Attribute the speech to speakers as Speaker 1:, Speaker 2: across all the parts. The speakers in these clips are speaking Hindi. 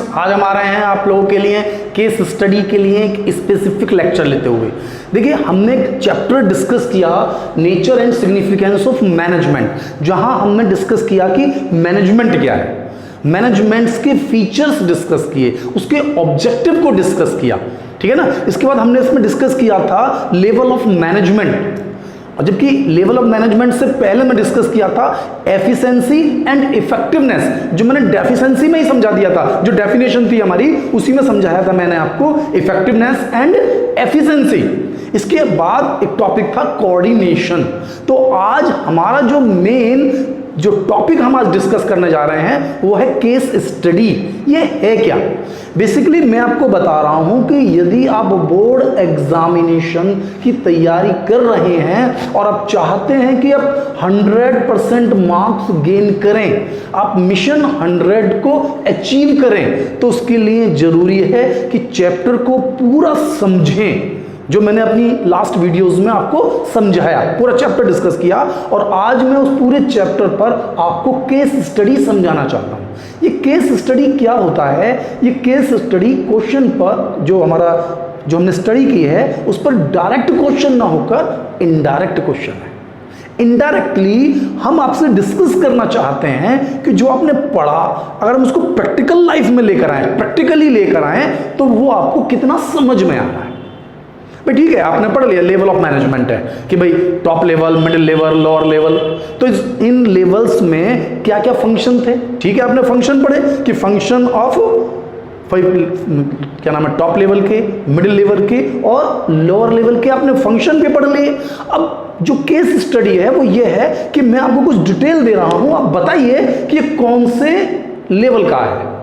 Speaker 1: आज हम आ रहे हैं आप लोगों के लिए केस स्टडी के लिए एक स्पेसिफिक लेक्चर लेते हुए। देखिए, हमने एक चैप्टर डिस्कस किया nature and significance of management, जहां हमने डिस्कस किया कि मैनेजमेंट क्या है, मैनेजमेंट्स के फीचर्स डिस्कस किए, उसके ऑब्जेक्टिव को डिस्कस किया, ठीक है ना। इसके बाद हमने इसमें डिस्कस किया था लेवल ऑफ मैनेजमेंट, और जबकि लेवल ऑफ मैनेजमेंट से पहले मैं डिस्कस किया था एफिशिएंसी एंड इफेक्टिवनेस, जो मैंने डेफिशिएंसी में ही समझा दिया था, जो डेफिनेशन थी हमारी उसी में समझाया था मैंने आपको इफेक्टिवनेस एंड एफिशिएंसी। इसके बाद एक टॉपिक था कोऑर्डिनेशन। तो आज हमारा जो मेन जो टॉपिक हम आज डिस्कस करने जा रहे हैं वो है केस स्टडी। ये है क्या? बेसिकली मैं आपको बता रहा हूं कि यदि आप बोर्ड एग्जामिनेशन की तैयारी कर रहे हैं और आप चाहते हैं कि आप 100% मार्क्स गेन करें, आप मिशन 100 को अचीव करें, तो उसके लिए जरूरी है कि चैप्टर को पूरा समझें, जो मैंने अपनी लास्ट वीडियोस में आपको समझाया, पूरा चैप्टर डिस्कस किया। और आज मैं उस पूरे चैप्टर पर आपको केस स्टडी समझाना चाहता हूं। ये केस स्टडी क्या होता है? ये केस स्टडी क्वेश्चन पर जो हमने स्टडी की है उस पर डायरेक्ट क्वेश्चन ना होकर इनडायरेक्ट क्वेश्चन है। इनडायरेक्टली हम आपसे डिस्कस करना चाहते हैं कि जो आपने पढ़ा, अगर हम उसको प्रैक्टिकल लाइफ में लेकर आए, प्रैक्टिकली लेकर आए, तो वो आपको कितना समझ में आ रहा है। भाई ठीक है, आपने पढ़ लिया लेवल ऑफ मैनेजमेंट है कि भाई top level, middle level, lower level, तो इन लेवल्स में क्या क्या फंक्शन थे। ठीक है, आपने फंक्शन पढ़े कि फंक्शन ऑफ क्या नाम है, टॉप लेवल के, मिडिल लेवल के और लोअर लेवल के आपने फंक्शन भी पढ़ लिए। अब जो केस स्टडी है वो ये है कि मैं आपको कुछ डिटेल दे रहा हूं, आप बताइए कि ये कौन से लेवल का है,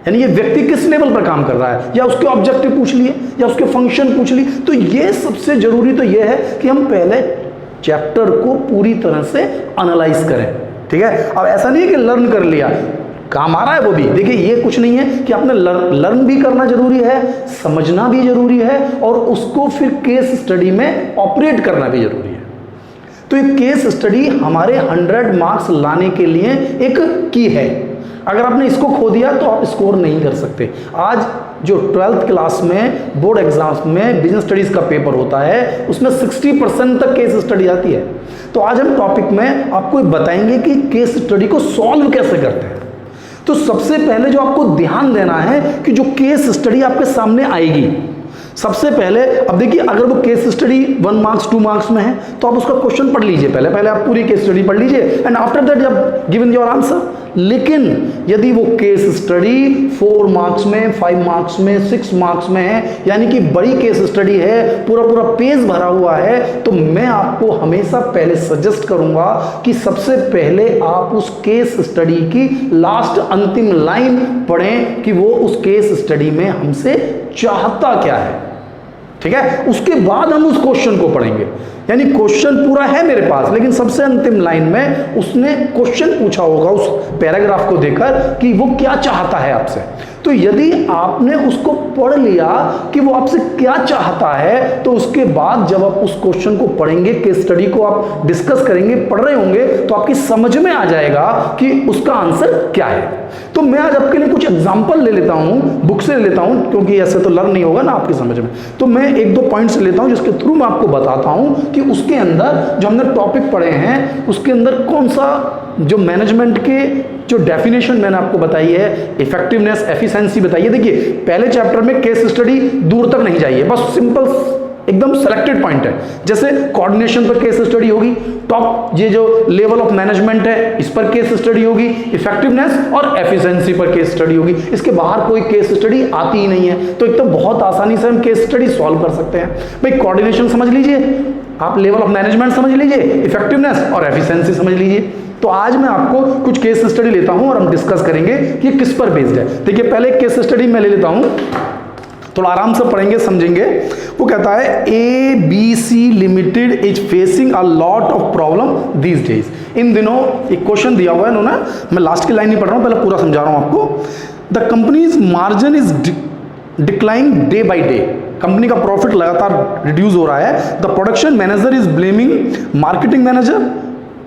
Speaker 1: यानी ये व्यक्ति किस लेवल पर काम कर रहा है, या उसके ऑब्जेक्टिव पूछ लिए या उसके फंक्शन पूछ लिए। तो ये सबसे जरूरी तो ये है कि हम पहले चैप्टर को पूरी तरह से एनालाइज करें। ठीक है, अब ऐसा नहीं है कि लर्न कर लिया, काम आ रहा है वो भी। देखिए, ये कुछ नहीं है कि आपने लर्न भी करना जरूरी है, समझना भी जरूरी है, और उसको फिर केस स्टडी में ऑपरेट करना भी जरूरी है। तो ये केस स्टडी हमारे 100 मार्क्स लाने के लिए एक की है। अगर आपने इसको खो दिया तो आप स्कोर नहीं कर सकते। आज जो 12th क्लास में बोर्ड एग्जाम्स में बिजनेस स्टडीज का पेपर होता है उसमें 60% तक केस स्टडी आती है। तो आज हम टॉपिक में आपको बताएंगे कि केस स्टडी को सॉल्व कैसे करते हैं। तो सबसे पहले जो आपको ध्यान देना है कि जो केस स्टडी आपके सामने आएगी, सबसे पहले अब देखिए, अगर वो केस स्टडी 1 मार्क्स 2 मार्क्स में है तो आप उसका क्वेश्चन पढ़ लीजिए, पहले आप पूरी केस स्टडी पढ़ लीजिए and after that you have given your answer. लेकिन यदि वो केस स्टडी 4 मार्क्स में, 5 मार्क्स में, 6 मार्क्स में है, यानी कि बड़ी केस स्टडी है, पूरा पेज भरा हुआ है, तो मैं आपको हमेशा पहले सजेस्ट करूंगा कि सबसे पहले आप उस केस स्टडी की लास्ट अंतिम लाइन पढ़ें कि वो उस केस स्टडी में हमसे चाहता क्या है। ठीक है, उसके बाद हम उस क्वेश्चन को पढ़ेंगे। यानी क्वेश्चन पूरा है मेरे पास, लेकिन सबसे अंतिम लाइन में उसने क्वेश्चन पूछा होगा उस पैराग्राफ को देखकर कि वो क्या चाहता है आपसे। तो यदि आपने उसको पढ़ लिया कि वो आपसे क्या चाहता है, तो उसके बाद जब आप उस क्वेश्चन को पढ़ेंगे, केस स्टडी को आप डिस्कस करेंगे, पढ़ रहे होंगे, तो आपकी समझ में आ जाएगा कि उसका आंसर क्या है। तो मैं आज आपके लिए कुछ एग्जांपल ले लेता हूं, बुक से ले लेता हूं, क्योंकि ऐसे तो लर्न नहीं होगा ना आपकी समझ में। तो मैं 1-2 पॉइंट्स लेता हूं जिसके थ्रू मैं आपको बताता हूं कि उसके अंदर जो हमने टॉपिक पढ़े हैं उसके अंदर कौन सा जो मैनेजमेंट के जो डेफिनेशन मैंने आपको बताई है, इफेक्टिवनेस, एफिशिएंसी बताइए। देखिए, पहले चैप्टर में केस स्टडी दूर तक नहीं जाइए, बस सिंपल एकदम सेलेक्टेड पॉइंट है। जैसे कोऑर्डिनेशन पर केस स्टडी होगी, टॉप ये जो लेवल ऑफ मैनेजमेंट है इस पर केस स्टडी होगी, इफेक्टिवनेस और एफिशिएंसी पर केस स्टडी होगी। इसके बाहर कोई केस स्टडी आती ही नहीं है। तो एक तो बहुत आसानी से हम केस स्टडी सॉल्व कर सकते हैं। भाई कोऑर्डिनेशन समझ लीजिए, आप लेवल ऑफ मैनेजमेंट समझ लीजिए, इफेक्टिवनेस और एफिशिएंसी समझ लीजिए। तो आज मैं आपको कुछ केस स्टडी लेता हूं और हम डिस्कस करेंगे कि ये किस पर बेस्ड है। देखिए, पहले केस स्टडी मैं ले लेता हूं, थोड़ा आराम से पढ़ेंगे, समझेंगे। वो कहता है ABC limited is facing a lot of problem these days. इन दिनों एक क्वेश्चन दिया हुआ है इन्होंने, मैं लास्ट की लाइन नहीं पढ़ रहा हूं, पहले पूरा समझा रहा हूं आपको। The company's margin is declining day by day, company का प्रॉफिट लगातार रिड्यूस हो रहा है। The production manager is blaming marketing manager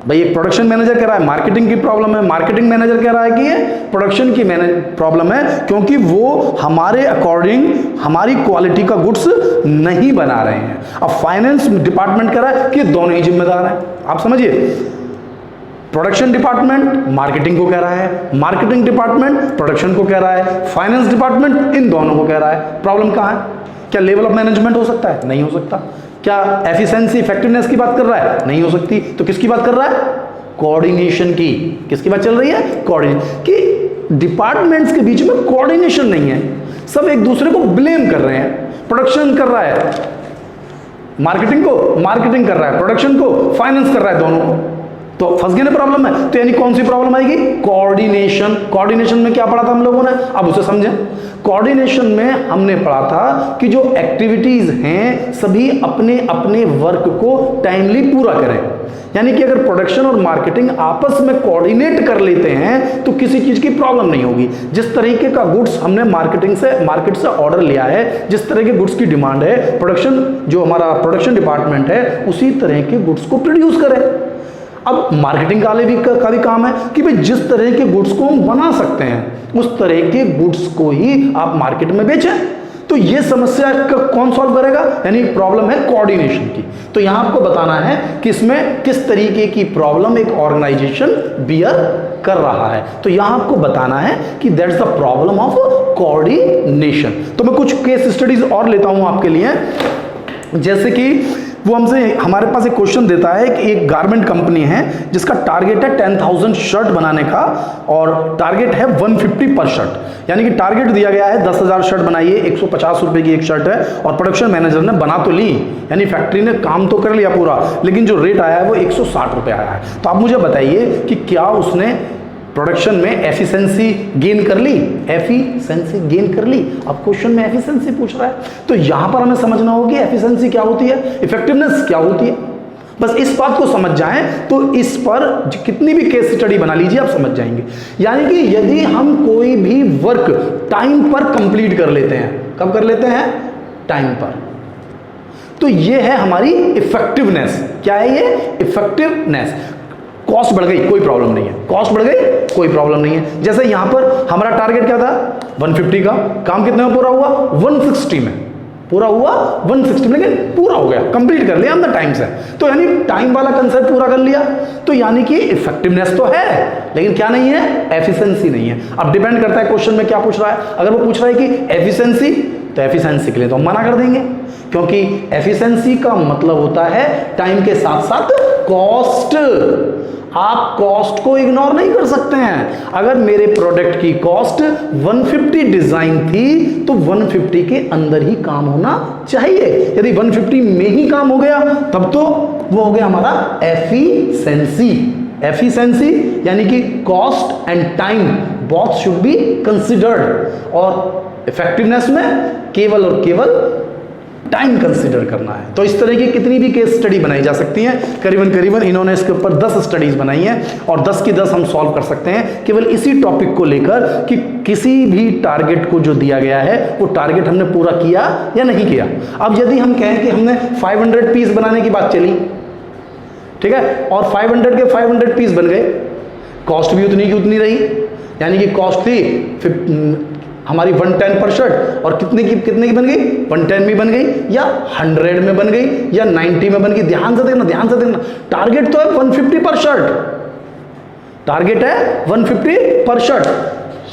Speaker 1: भाई एक प्रोडक्शन मैनेजर कह रहा है मार्केटिंग की प्रॉब्लम है, मार्केटिंग मैनेजर कह रहा है कि ये प्रोडक्शन की प्रॉब्लम है, क्योंकि वो हमारे अकॉर्डिंग हमारी क्वालिटी का गुड्स नहीं बना रहे हैं। अब फाइनेंस डिपार्टमेंट कह रहा है कि दोनों ही जिम्मेदार हैं। आप समझिए, प्रोडक्शन डिपार्टमेंट मार्केटिंग को कह रहा है, मार्केटिंग डिपार्टमेंट प्रोडक्शन को कह रहा है, फाइनेंस डिपार्टमेंट इन दोनों को कह रहा है। प्रॉब्लम कहाँ है? क्या लेवल ऑफ मैनेजमेंट हो सकता है? नहीं हो सकता। क्या एफिशिएंसी इफेक्टिवनेस की बात कर रहा है? नहीं हो सकती। तो किसकी बात कर रहा है? कोऑर्डिनेशन की। किसकी बात चल रही है? कोऑर्डिनेशन की। डिपार्टमेंट्स के बीच में कोऑर्डिनेशन नहीं है, सब एक दूसरे को ब्लेम कर रहे हैं। प्रोडक्शन कर रहा है मार्केटिंग को, मार्केटिंग कर रहा है प्रोडक्शन को, फाइनेंस कर रहा है दोनों को। तो फंस गए ना प्रॉब्लम है। तो यानी कौन सी प्रॉब्लम आएगी? कोऑर्डिनेशन। कोऑर्डिनेशन में क्या पढ़ा था हम लोगों ने? अब उसे समझें। कोऑर्डिनेशन में हमने पढ़ा था कि जो एक्टिविटीज हैं सभी अपने अपने वर्क को टाइमली पूरा करें। यानी कि अगर प्रोडक्शन और मार्केटिंग आपस में कोऑर्डिनेट कर लेते हैं तो किसी चीज की प्रॉब्लम नहीं होगी। जिस तरीके का गुड्स हमने मार्केट से ऑर्डर लिया है, जिस तरह के गुड्स की डिमांड है, प्रोडक्शन जो हमारा प्रोडक्शन डिपार्टमेंट है उसी तरह के गुड्स को प्रोड्यूस करें। अब मार्केटिंग का भी काम है कि भाई जिस तरह के गुड्स को हम बना सकते हैं उस तरह के गुड्स को ही आप मार्केट में बेचें। तो ये समस्या का कौन सॉल्व करेगा? यानी प्रॉब्लम है कोऑर्डिनेशन की। तो यहां आपको बताना है कि इसमें किस तरीके की प्रॉब्लम एक ऑर्गेनाइजेशन बियर कर रहा है। तो यहां आपको बताना है कि that's the problem of coordination. तो मैं कुछ केस स्टडीज और लेता हूं आपके लिए। जैसे कि वो हमारे पास एक क्वेश्चन देता है कि एक गारमेंट कंपनी है जिसका टारगेट है 10,000 शर्ट बनाने का और टारगेट है 150 पर शर्ट। यानी कि टारगेट दिया गया है 10,000 शर्ट बनाइए, 150 रुपए की एक शर्ट है और प्रोडक्शन मैनेजर ने बना तो ली, यानी फैक्ट्री ने काम तो कर लिया पूरा, लेकिन जो रेट आया है वो 160 रुपए आया है। तो आप मुझे बताइए कि क्या उसने प्रोडक्शन में एफिशिएंसी गेन कर ली? एफिशिएंसी गेन कर ली। अब क्वेश्चन में एफिशिएंसी पूछ रहा है तो यहां पर हमें समझना होगी एफिशिएंसी क्या होती है, इफेक्टिवनेस क्या होती है। बस इस बात को समझ जाएं तो इस पर कितनी भी केस स्टडी बना लीजिए आप समझ जाएंगे। यानी कि यदि हम कोई भी वर्क टाइम पर कंप्लीट कर लेते हैं, कब कर लेते हैं? टाइम पर, तो ये है हमारी इफेक्टिवनेस। क्या है ये? इफेक्टिवनेस। कॉस्ट बढ़ गई कोई प्रॉब्लम नहीं है, कॉस्ट बढ़ गई कोई प्रॉब्लम नहीं है। जैसे यहां पर हमारा टारगेट क्या था? 150 का, काम कितने में पूरा हुआ? 160 में पूरा हुआ, 160 में, लेकिन पूरा हो गया, कंप्लीट कर लिया हमने टाइम से। तो यानी टाइम वाला कंसेप्ट पूरा कर लिया। तो यानी कि इफेक्टिवनेस तो है लेकिन क्या नहीं है? एफिशिएंसी नहीं है। अब डिपेंड करता है क्वेश्चन में क्या पूछ रहा है। अगर वो पूछ रहा है कि एफिशिएंसी, तो एफिशिएंसी के लिए तो हम मना कर देंगे, क्योंकि एफिशिएंसी का मतलब होता है टाइम के साथ साथ कॉस्ट। आप कॉस्ट को इग्नोर नहीं कर सकते हैं। अगर मेरे प्रोडक्ट की कॉस्ट 150 डिजाइन थी तो 150 के अंदर ही काम होना चाहिए। यदि 150 में ही काम हो गया तब तो वो हो गया हमारा एफिशिएंसी। एफिशिएंसी यानी कि cost and time both should be considered, और इफेक्टिवनेस में केवल और केवल टाइम कंसीडर करना है। तो इस तरह की कितनी भी केस स्टडी बनाई जा सकती हैं। करीबन इन्होंने इसके ऊपर 10 स्टडीज बनाई हैं और 10 की 10 हम सॉल्व कर सकते हैं केवल इसी टॉपिक को लेकर कि किसी भी टारगेट को जो दिया गया है वो टारगेट हमने पूरा किया या नहीं किया। अब यदि हम कहें कि हमने 500 पीस बनाने की बात चली, ठीक है, और 500 के 500 पीस बन गए, कॉस्ट भी उतनी की उतनी रही। यानी कि कॉस्ट थी हमारी 110 पर शर्ट, और कितने की बन गई? 110 में बन गई या 100 में बन गई या 90 में बन गई। ध्यान से देखना, टारगेट तो है 150 पर शर्ट, टारगेट है 150 पर शर्ट।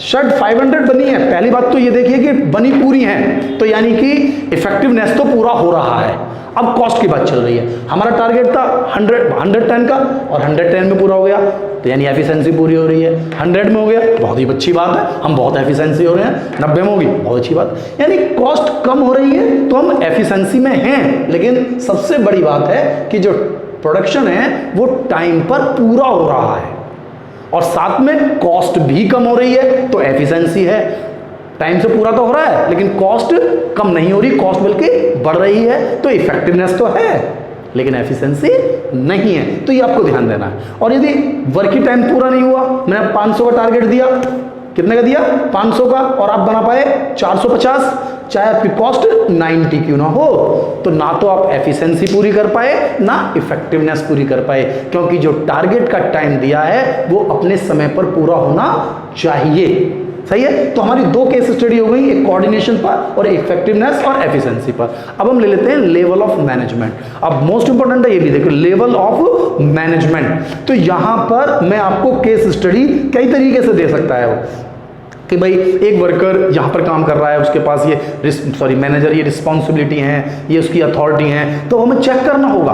Speaker 1: शर्ट 500 बनी है, पहली बात तो ये देखिए कि बनी पूरी है, तो यानी कि इफेक्टिवनेस तो पूरा हो रहा है। अब कॉस्ट की बात चल रही है। हमारा टारगेट था 110 का और 110 में पूरा हो गया, तो यानी एफिशिएंसी पूरी हो रही है। 100 में हो गया, बहुत ही अच्छी बात है, हम बहुत एफिशिएंसी हो रहे हैं। 90 में होगी, बहुत अच्छी बात। यानी कॉस्ट कम हो रही है तो हम एफिशिएंसी में हैं, लेकिन सबसे बड़ी बात है कि जो प्रोडक्शन है वो टाइम पर पूरा हो रहा है और साथ में कॉस्ट भी कम हो रही है, तो एफिशिएंसी है। टाइम से पूरा तो हो रहा है लेकिन कॉस्ट कम नहीं हो रही, कॉस्ट बल्कि बढ़ रही है, तो इफेक्टिवनेस तो है लेकिन एफिशिएंसी नहीं है। तो ये आपको ध्यान देना है। और यदि वर्किंग टाइम पूरा नहीं हुआ, मैंने 500 का टारगेट दिया, कितने का दिया? 500 का, और आप बना पाए 450, चाहे आपकी कॉस्ट 90 क्यों ना हो। तो ना तो आप एफिशिएंसी पूरी कर पाए ना इफेक्टिवनेस पूरी कर पाए, क्योंकि जो टारगेट का टाइम दिया है वो अपने समय पर पूरा होना चाहिए। सही है। तो हमारी दो केस स्टडी हो गई, एक कोऑर्डिनेशन पर और इफेक्टिवनेस और एफिशिएंसी पर। अब हम ले लेते हैं लेवल ऑफ मैनेजमेंट। अब मोस्ट इंपॉर्टेंट है ये भी देखो, लेवल ऑफ मैनेजमेंट। तो यहां पर मैं आपको केस स्टडी कई तरीके से दे सकता है वो, कि भाई एक वर्कर यहाँ पर काम कर रहा है, उसके पास ये मैनेजर ये रिस्पॉन्सिबिलिटी हैं, ये उसकी अथॉरिटी हैं। तो हमें चेक करना होगा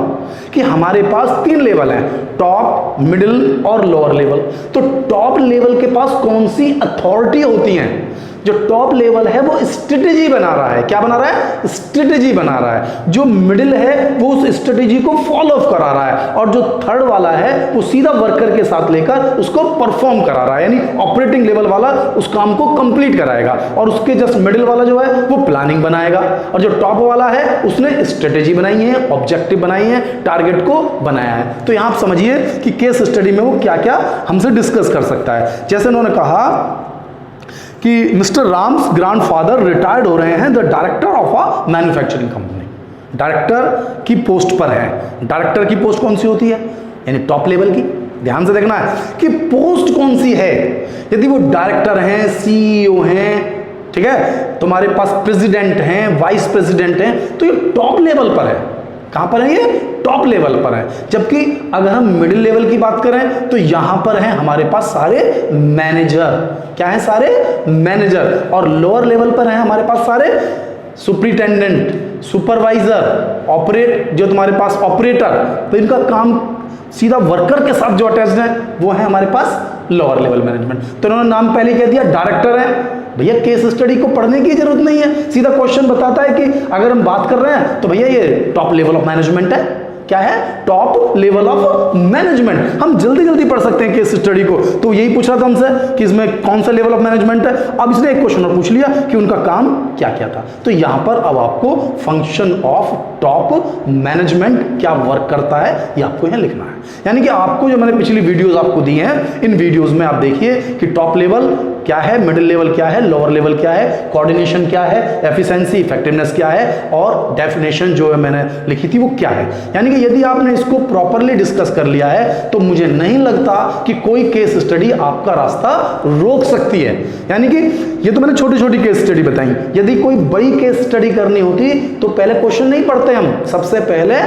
Speaker 1: कि हमारे पास 3 लेवल हैं, टॉप, मिडिल और लोअर लेवल। तो टॉप लेवल के पास कौन सी अथॉरिटी होती हैं? जो टॉप लेवल है वो स्ट्रेटेजी बना रहा है। क्या बना रहा है? स्ट्रेटेजी बना रहा है। जो मिडिल है वो उस स्ट्रेटेजी को फॉलो अप करा रहा है, और जो थर्ड वाला है वो सीधा वर्कर के साथ लेकर उसको परफॉर्म करा रहा है, यानी ऑपरेटिंग लेवल वाला उस काम को कंप्लीट कराएगा, और उसके जस्ट मिडिल वाला जो है वो प्लानिंग बनाएगा, और जो टॉप वाला है उसने स्ट्रेटेजी बनाई है, ऑब्जेक्टिव बनाई है, टारगेट को बनाया है। तो यहां आप समझिए कि केस स्टडी में वो क्या क्या हमसे डिस्कस कर सकता है। जैसे उन्होंने कहा कि मिस्टर राम्स ग्रैंडफादर रिटायर्ड हो रहे हैं, the director of a manufacturing company. Director की पोस्ट पर है। डायरेक्टर की पोस्ट कौन सी होती है? यानी टॉप लेवल की। ध्यान से देखना है कि पोस्ट कौन सी है। यदि वो डायरेक्टर हैं, सीईओ हैं, ठीक है, तुम्हारे पास प्रेसिडेंट हैं, वाइस प्रेसिडेंट हैं, तो ये टॉप लेवल पर है। कहां पर है? ये टॉप लेवल पर है। जबकि अगर हम मिडिल लेवल की बात करें तो यहां पर है हमारे पास सारे मैनेजर। क्या है? सारे मैनेजर। और लोअर लेवल पर है हमारे पास सारे सुपरिटेंडेंट, सुपरवाइजर, ऑपरेट, जो तुम्हारे पास ऑपरेटर, तो इनका काम सीधा वर्कर के साथ जो अटैच्ड है वो है हमारे पास लोअर लेवल मैनेजमेंट। तो इन्होंने नाम पहले कह दिया, डायरेक्टर है। भैया केस स्टडी को पढ़ने की जरूरत नहीं है, सीधा क्वेश्चन बताता है कि अगर हम बात कर रहे हैं तो भैया ये टॉप लेवल ऑफ मैनेजमेंट है। क्या है? Top level of management. हम जल्दी जल्दी पढ़ सकते हैं केस स्टडी को। तो यही पूछ रहा था हमसे कि इसमें कौन सा लेवल ऑफ मैनेजमेंट है। अब इसने एक क्वेश्चन और पूछ लिया कि उनका काम क्या क्या था। तो यहां पर अब आपको फंक्शन ऑफ टॉप मैनेजमेंट क्या वर्क करता है ये आपको यहां लिखना है। यानी कि आपको जो मैंने पिछली वीडियोस आपको दी हैं, इन वीडियोस में आप देखिए कि टॉप लेवल क्या है, मिडिल लेवल क्या है, लोअर लेवल क्या है, कोऑर्डिनेशन क्या है, एफिशिएंसी इफेक्टिवनेस क्या है, और डेफिनेशन जो है मैंने लिखी थी वो क्या है। यानी कि यदि आपने इसको प्रॉपरली डिस्कस कर लिया है तो मुझे नहीं लगता कि कोई केस स्टडी आपका रास्ता रोक सकती है। यानी कि ये तो मैंने छोटी छोटी केस स्टडी बताई। यदि कोई बड़ी केस स्टडी करनी होती तो पहले क्वेश्चन नहीं पढ़ते हम, सबसे पहले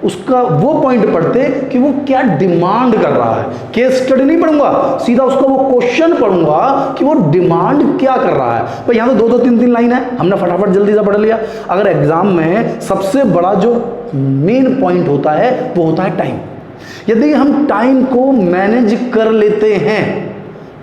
Speaker 1: उसका वो पॉइंट पढ़ते कि वो क्या डिमांड कर रहा है। केस स्टडी नहीं पढ़ूंगा, सीधा उसका वो क्वेश्चन पढ़ूंगा कि वो डिमांड क्या कर रहा है। भाई यहाँ तो 2-2 3-3 लाइन है, हमने फटाफट जल्दी से पढ़ लिया। अगर एग्जाम में सबसे बड़ा जो मेन पॉइंट होता है वो होता है टाइम। यदि हम टाइम को मैनेज कर लेते हैं,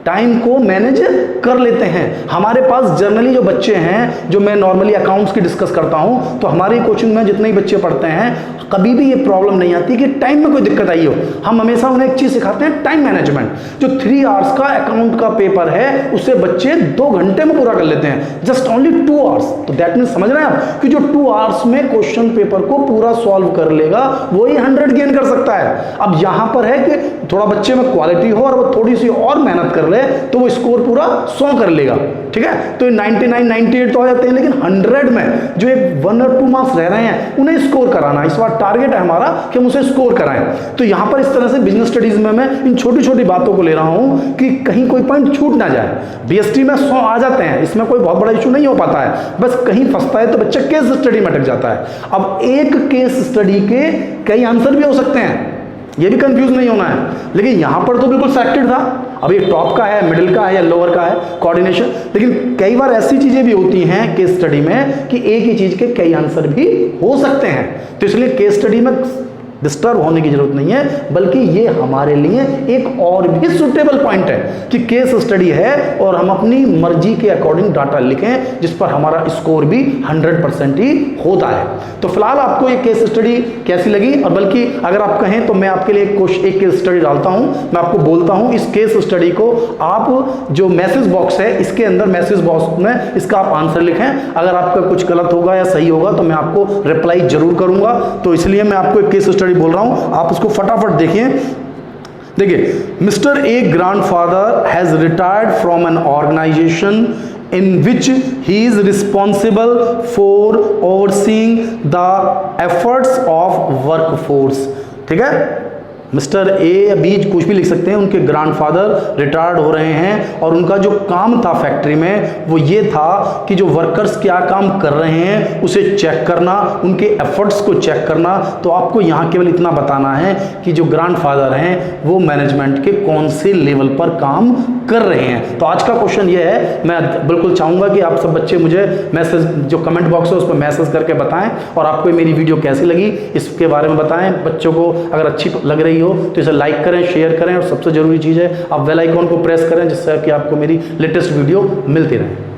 Speaker 1: टाइम को मैनेज कर लेते हैं, हमारे पास जनरली जो बच्चे हैं, जो मैं नॉर्मली अकाउंट्स की डिस्कस करता हूं, तो हमारी कोचिंग में जितने ही बच्चे पढ़ते हैं कभी भी ये प्रॉब्लम नहीं आती कि टाइम में कोई दिक्कत आई हो। हम हमेशा उन्हें एक चीज सिखाते हैं, टाइम मैनेजमेंट। जो 3 आवर्स का अकाउंट का पेपर है उसे बच्चे 2 घंटे में पूरा कर लेते हैं, जस्ट ओनली 2 आवर्स। तो दैट मीन समझ रहे हैं आप कि जो 2 आवर्स में क्वेश्चन पेपर को पूरा सॉल्व कर लेगा वही 100 गेन कर सकता है। अब यहां पर है कि थोड़ा बच्चे में क्वालिटी हो और वो थोड़ी सी और मेहनत कर ले तो वो स्कोर पूरा 100 कर लेगा, ठीक है। तो 99 98 तो हो जाते हैं, लेकिन 100 में जो एक 1 और 2 मार्क्स रह रहे हैं उन्हें स्कोर कराना इस बार टारगेट है हमारा कि हम उसे स्कोर कराएं। तो यहां पर इस तरह से बिजनेस स्टडीज में मैं इन छोटी छोटी बातों को ले रहा हूं कि कहीं कोई पॉइंट छूट ना जाए। बीएसटी में 100 आ जाते हैं, इसमें कोई बहुत बड़ा इशू नहीं हो पाता है, बस कहीं फंसता है तो बच्चा केस स्टडी में अटक जाता है। अब एक केस स्टडी के कई आंसर भी हो सकते हैं, ये भी कंफ्यूज नहीं होना है। लेकिन यहां पर तो बिल्कुल सेलेक्टेड था, अब ये टॉप का है, मिडिल का है या लोअर का है, कोऑर्डिनेशन। लेकिन कई बार ऐसी चीजें भी होती हैं केस स्टडी में कि एक ही चीज के कई आंसर भी हो सकते हैं। तो इसलिए केस स्टडी में डिस्टर्ब होने की जरूरत नहीं है, बल्कि ये हमारे लिए एक और भी सुटेबल पॉइंट है कि केस स्टडी है और हम अपनी मर्जी के अकॉर्डिंग डाटा लिखें जिस पर हमारा स्कोर भी 100% ही होता है। तो फिलहाल आपको ये केस स्टडी कैसी लगी, और बल्कि अगर आप कहें तो मैं आपके लिए एक केस स्टडी डालता हूं, मैं आपको बोलता हूं इस केस स्टडी को आप जो मैसेज बॉक्स है इसके अंदर मैसेज बॉक्स में इसका आप आंसर लिखें। अगर आपका कुछ गलत होगा या सही होगा तो मैं आपको रिप्लाई जरूर करूंगा। तो इसलिए मैं आपको एक केस स्टडी बोल रहा हूं, आप उसको फटाफट देखिए। देखिए, mister A grandfather has retired from an organisation in which he is responsible for overseeing the efforts of workforce. ठीक है, मिस्टर ए या बी कुछ भी लिख सकते हैं, उनके ग्रैंडफादर रिटायर्ड हो रहे हैं और उनका जो काम था फैक्ट्री में वो ये था कि जो वर्कर्स क्या काम कर रहे हैं उसे चेक करना, उनके एफर्ट्स को चेक करना। तो आपको यहाँ केवल इतना बताना है कि जो ग्रैंडफादर हैं वो मैनेजमेंट के कौन से लेवल पर काम कर रहे हैं। तो आज का क्वेश्चन ये है, मैं बिल्कुल चाहूँगा कि आप सब बच्चे मुझे मैसेज, जो कमेंट बॉक्स है उस पर मैसेज करके बताएं और आपको मेरी वीडियो कैसी लगी इसके बारे में बताएं। बच्चों को अगर अच्छी लग रही हो तो इसे लाइक करें, शेयर करें और सबसे जरूरी चीज़ है आप बेल आइकॉन को प्रेस करें जिससे कि आपको मेरी लेटेस्ट वीडियो मिलती रहे।